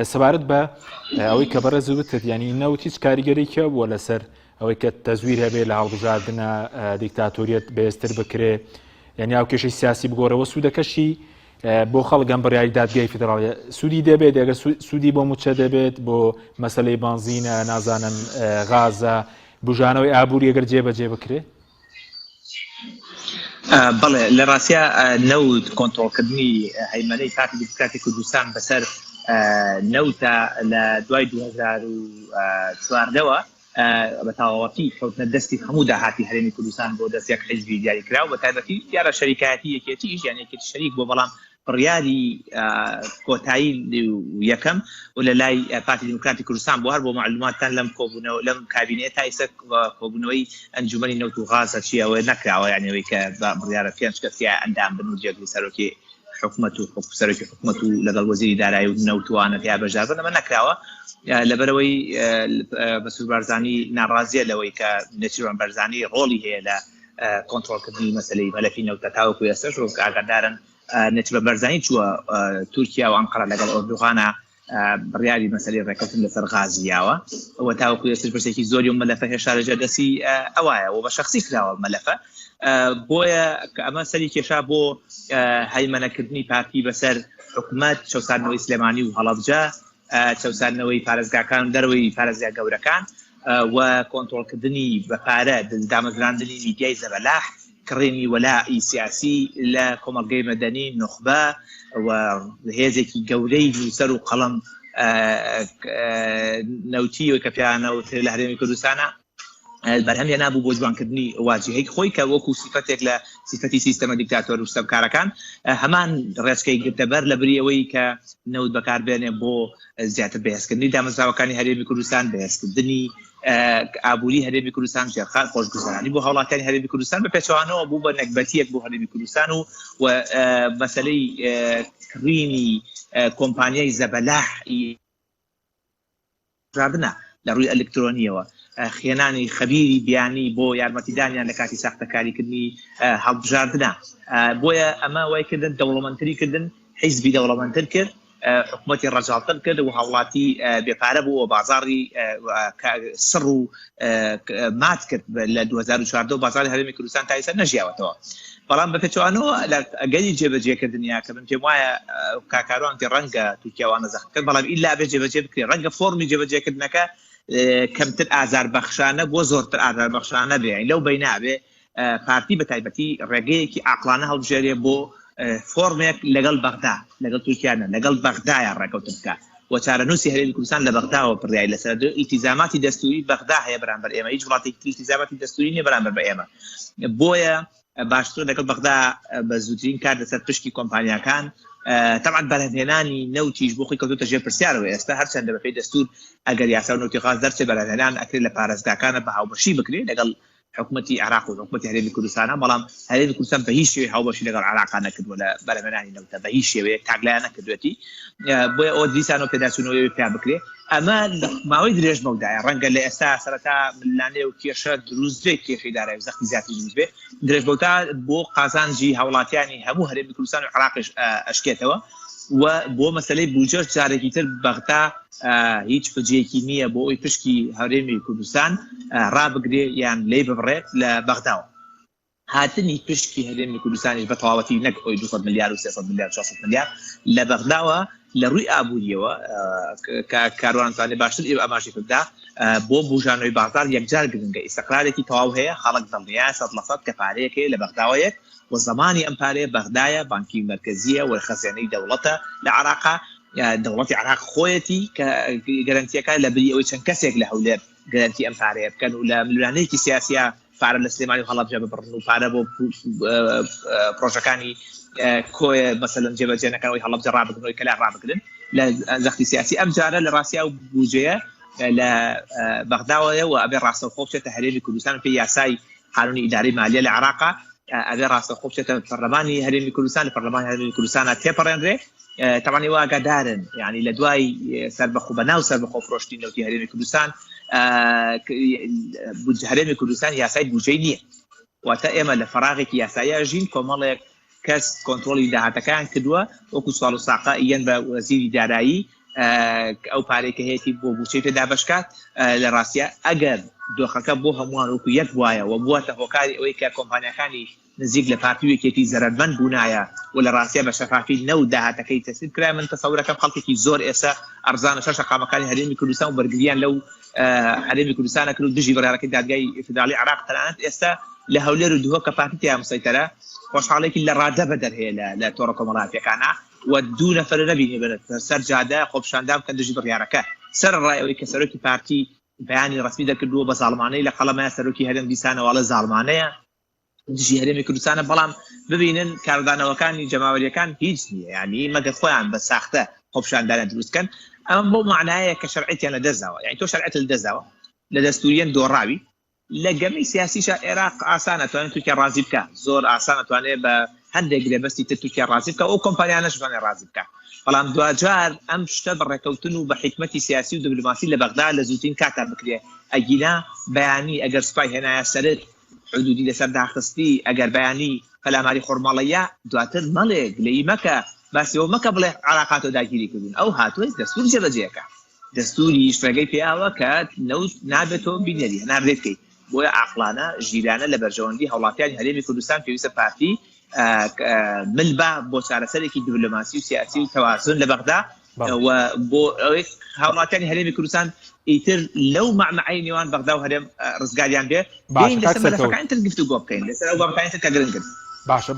سەبارەت بە ئەوەی کە بەڕێز وتت ینی نەوت هیچ کاریگەریکە بووە لەسەر ئەوەی کە تەزویر هەبێت لە هەڵبژاردنە دیکتاتۆریەت بەهێزتر بکرێ یعنی ئەو کێشەی سیاسی بگۆڕەوە سوودەکەشی بۆ خەڵک ئەم بڕیاری دادگای فیدراڵیە سوودی دەبێت ئەگەر سوودی بۆ موچە دەبێت بۆ مەسەلەی بانزینە نازانم غازە بژانەوەی ئابووری ئەگەر جێبەجێ بکرێ بەڵێ لە ڕاستیە نەوت کۆنتڕۆڵکردنی هەیمەنەی پارتی دیموکراتی کوردستان بەسەر نەوتە لە دوای 2014ەوە بە تەواوەتی کەوتنە دەستی هەموو داهاتی هەرێمی کوردستان بۆ دەستێک حیزبی دیاریکراوە بە تایبەتی دیارە شەریکایەتی یەکێتیش یان یەکێتی شەریک بۆ بەڵام بڕیاری کۆتایی یەکەم و لە لای پارتی دیموکراتی کوردستان بۆ هەر بۆ معلوماتتان لەم کابینێ تا ئێستا کۆبوونەوەی ئەنجومەنی نەوت و غازە چیەوە نەکراوە یانەوەی کە بڕیارە پێنج کەسیا ئەندام بن و جێگری سەرۆکی حکومەت و سەرۆکی حکومەت و لەگەڵ وەزیری دارایی و نەوتوانە یا بەژار بنەمە نەکراوە لەبەرەوەی مەسعود بارزانی ناڕازیە لەوەی کە نەچیروان بارزانی ڕۆڵی هەیە لە کۆنتڕۆڵکردنی مەسەلەی مەلەفی نەوتە تاوەکو ئێستاش و ئاگادارن نەچیروان بارزانی چووە تورکیا و ئەنقەرە لەگەڵ ئۆردوغانە بڕیاری مەسەلەی ڕێکەوتن لەسەر غازیاوە ئەوە تاوەکو ئێستاش بەشێکی زۆری و مەلەفە هێشتا لە جێدەسی ئەوایە و بە شەخسی کراوە مەلەفە بۆیە ئەمە سەری کێشا بۆ هەیمەنەکردنی پارتی بەسەر حکومەت چەساندنەوەی سلێمانی و هەڵەبجە چەساندنەوەی پارێزگاکان دەروی پارێزگا گەورەکان و کۆنتڕۆڵکردنی بە پارە دامەزراندنی میدیای زەبەلاح کڕێنی وەلائی سیاسی لە کۆمەڵگەی مەدەنی نوخبە و هێزێکی گەورەی سەر و قەڵەم نەوتی و کە پیانەوت لە هەرێمی کوردستانە بەرهەمیان نابوو بۆ جوانکردنی واجهەی خۆی کە وەکو سیفەتێک لە سیفەتی سیستەمە دیکتاتۆر و ستەمکارەکان هەمان ڕێچکەی گرتەبەر لە بریەوەی کە نەوت بەکاربێنێ بۆ زیاتر بەهێزکردنی دامەزراوەکانی هەرێمی کوردستان بەهێزکردنی ئابووری هەرێمی کوردستان جێرخان خۆشگوزارانی بۆ هەوڵاتیانی هەرێمی کوردستان بە پێچەوانەوە بوو بە نەکبەتیەک بۆ هەرێمی کوردستان و مەسەلەی کڕینی کۆمپانیای زەبەلاح ڕابنە لە ڕووی ئەلکترۆنیەوە خێنانی خەبیری بیانی بۆ یارمەتیدانیان لە کاتی ساختەکاریکردنی هەڵبژاردنە بۆیە ئەمە وای کردن دەوڵەمەندتریکردن حیزبی دەوڵەمەندتر کرد حکومەتی ڕەجاڵتر کرد و هەوڵاتی بێپارە بووە بازاڕی سڕ و مات کرد لە 2014 بازاری هەرێمی کوردستان تا ئێستا نەژیاوەتەوە بەڵام بە پێچەوانەوە لە ئەگەری جێبەجێکردنیا کە من پێم وایە کاکاروان کە ڕەنگە تورکیاوانە زەخت کرد بەڵام ئیلا بێ جێبەجێ بکرێ ڕەنگە فۆرمی جێبەجێکردنەکە کەمتر ئازاربەخشانە بۆ زۆرتر ئازاربەخشانە بێ لەو بەینابێ پارتی بە تایبەتی ڕێگەیەکی عاقلانە هەڵبژێرێ بۆ فۆرمێک لەگەڵ بەغدا لەگەڵ تورکیانە لەگەڵ بەغدایە ڕێکەوتن بکات و چارەنووسی هەرێمی کوردستان لە بەغداوە پڕیای لەسەر ئیلتیزاماتی دەستوری بەغدا هەیە بەرامبەر ئێمە هیچ وڵاتێکی ئیلتیزاماتی دەستوری نییە بەرامبەر بە ئێمە بۆیە باشتر لەگەڵ بەغدا بە زووترین کار لەسەر پشتی کۆمپانیاکان طبعا بەرهەمهێنانی نەوتیش بۆ خۆی کەوتوتە ژێر پرسیارەوە ئێستا هەرچەندە بەپێی دەستور ئەگەر یاسا و نەوتی غاز دەرچێت بەرهەمهێنان ئەکرێت لە پارێزگاکانە بە هاوبەشی بکرێت لەگەڵ حکومەتی عراق و حکومەتی هەرێمی کوردستانە بەڵام هەرێمی کوردستان بە هیچ شێوەیە هاوبەشی لەگەڵ عراقا نەکردووە لە بەرهەمهێنانی نەوتە بە هیچ شێوەیە تاگلایان نەکردوێتی بۆیە ئەوە دیسانەوە پێداچوونەوەی پیا بکرێت ئەمە لە ماوەی درێژ مەودایە ڕەنگە لە ئێستا سەرەتا ملانێ و کێشە دروستبێت کێشەی دارایی زەختی زیاتری دروست بێت درێژ مەودا بۆ قازانجی هەوڵاتیانی هەموو هەرێمی کوردستان و عراقش ئەشکێتەوە و بۆ مەسەلەی بودجەش جارێکی تر بەغدا هیچ بجێکی نییە بۆ ئەوی پشکی هەرێمی کوردستان ڕابگرێ یان لێ ببڕێت لە بەغداوە هاتنی پشکی هەرێمی کوردستانیش بە تەواوەتی نەک ئەوی 200 ملیار و 300 ملیار 400 ملیار لە بەغداوە لە ڕووی ئابووریەوە کاروانتوانێ باشتر ئێوە ئاماژی کردا بۆ بژانەوەی بازار یەکجار گرنگە ئیسەقرارێکی تەواو هەیە خەڵک دڵنیایە 100% کە پارەیەک هەیە لە بەغداوەیەک و زمانی ئەم پارەیە بەغدایە بانکی مرکزیە وەرخەزانەی دەوڵەتە لە عراقا دەوڵەتی عراق خۆیەتی کە گەرانتیەکە لە بری ئەوەی چەند کەسێک لە هەولێر گەرانتی ئەم پارەیە بکەن و لە ملیۆنەیەکی سیاسیە پارە لە سلێمانی و هەڵەبجە ببڕن و پارە بۆ پرۆژەکانی کۆیە مەسەلەن جێبەجێنەکەنەوەی هەڵەبجە ڕابگرنەوەی کەلا ڕابگرن لە زەختی سیاسی ئەم جارە لە ڕاستیا و بودجەیە لە بەغداوەیە و ئەبێ ڕاستەوخۆ بچێتە هەرێمی کوردستان پێی یاسای قانونی ئیداری مالیە لە عراقا ئەبێ ڕاستەوخۆ بچێتە پەرلەمانی هەرێمی کوردستان لە پەرلەمانی هەرێمی کوردستانە تێپەڕێنرێ تەمانی واگادارن یعنی لە دوای سەربەخۆ بەناو سەربەخۆ فرۆشتی نەوتی هەرێمی کوردستان هەرێمی کوردستان یاسای بودجەی نییە واتە ئێمە لە فەراغێکی یاساییە ژین کۆمەڵێک کەس کۆنتڕۆلی داهاتەکان کردووە وەکو ساڵ و ساقا یەن بە وەزیری دارایی ئەو پارێکە هەیەی بۆ بچەی پێدا بەشکات لە ڕاستیە ئەگەر دۆخەکە بۆ هەمووان وەکو یەک وایە و بووەتە هۆکاری ئەوەی کە کۆمپانیەکانی نزیک لە پارتیوێکێتی زەرمەند بوونایە و لە ڕاستیە بە شەفافی نەو داهاتەکەی تەسید کرا من تەسەورەکەم خەڵکێکی زۆر ئێستا ئەرزانە شەش قامەکانی هەرێمی کوردستان و بەرگریان لەو هەرێمی کوردستانە کرد و دژی بەرارەکەی دادگای فدرالی عراق تەنانەت ئێستا لە هەولێر و دووە کە پارتیتیا مسەیتەرە خۆشحاڵێکی لە ڕادە بەدەر هەیە لە تۆڕە کۆمەڵایەتیەکانە و دوو نەفەر نەبینێ بێت سەر جادە خۆپشاندان بکەن دژی بڕیارەکە سەر ڕایەوەی کە سەرۆکی پارتی بەیانی ڕسمی دەکردووە بە زاڵمانەی لە قەڵەمە سەرۆکی هەرێم دیسانەوەڵە زاڵمانەیە دژی هەرێمی کوردستانە بەڵام ببینن کاردانەوەکانی جەماوەریەکان هیچ نییە یعنی مەگە خۆیان بە ساختە خۆپشاندانە دروستکەن ئەمە بۆ معنایە کە شەرعیتیان لەدەستداوە یعنی تۆ شەرعیت لەدەستداوە لە دەستوریەن دۆڕاوی لە گەمەی سیاسیشە عێراق ئاسانە توانێت تورکیا ڕازی بکە زۆر ئاسانە توانێت بە هەندێک لەبەستی تر تورکیا ڕازی بکە ئەو کۆمپانیانەش توانێت ڕازی بکە بەڵام دوجار ئەم شتە بەڕێکەوتن و بە حکمەتی سیاسی و دیپلۆماسی لە بەغدا لە زووترین کاتا بکرێ ئەگینا بەیانی ئەگەر سوپای هێنایە سەرت حدودی لەسەر داخستی ئەگەر بەیانی پەلاماری خۆرماڵەیە دواتر مەڵێک لەی مەکە باسیەوە مەکە بڵێ عراقات و داگیری کردن ئەو هاتووە دەستور جێبەجێەکە دەستوری شتەکەی پێیاوە کە نەوت نابێتەوە بینەری نابێتکەی بۆیە عاقلانە ژیرانە لە بەرژەوەندی هەوڵاتیانی هەرێمی کوردستان پێویستە پارتی ملبە بۆ چارەسەرێکی دیپلۆماسی و سیاسی و تەوازن لە بەغدا و بۆ ئەوەی هاوڵاتیانی هەرێمی کوردستان ئیتر لەو معنەی نێوان بەغدا و هەرێم ڕزگاریان بێ بین لەسەر مەلەفەکانی تر گفتوگۆ بکەین لەسەر ئەو بابەتانی تر کە گرنگن باشە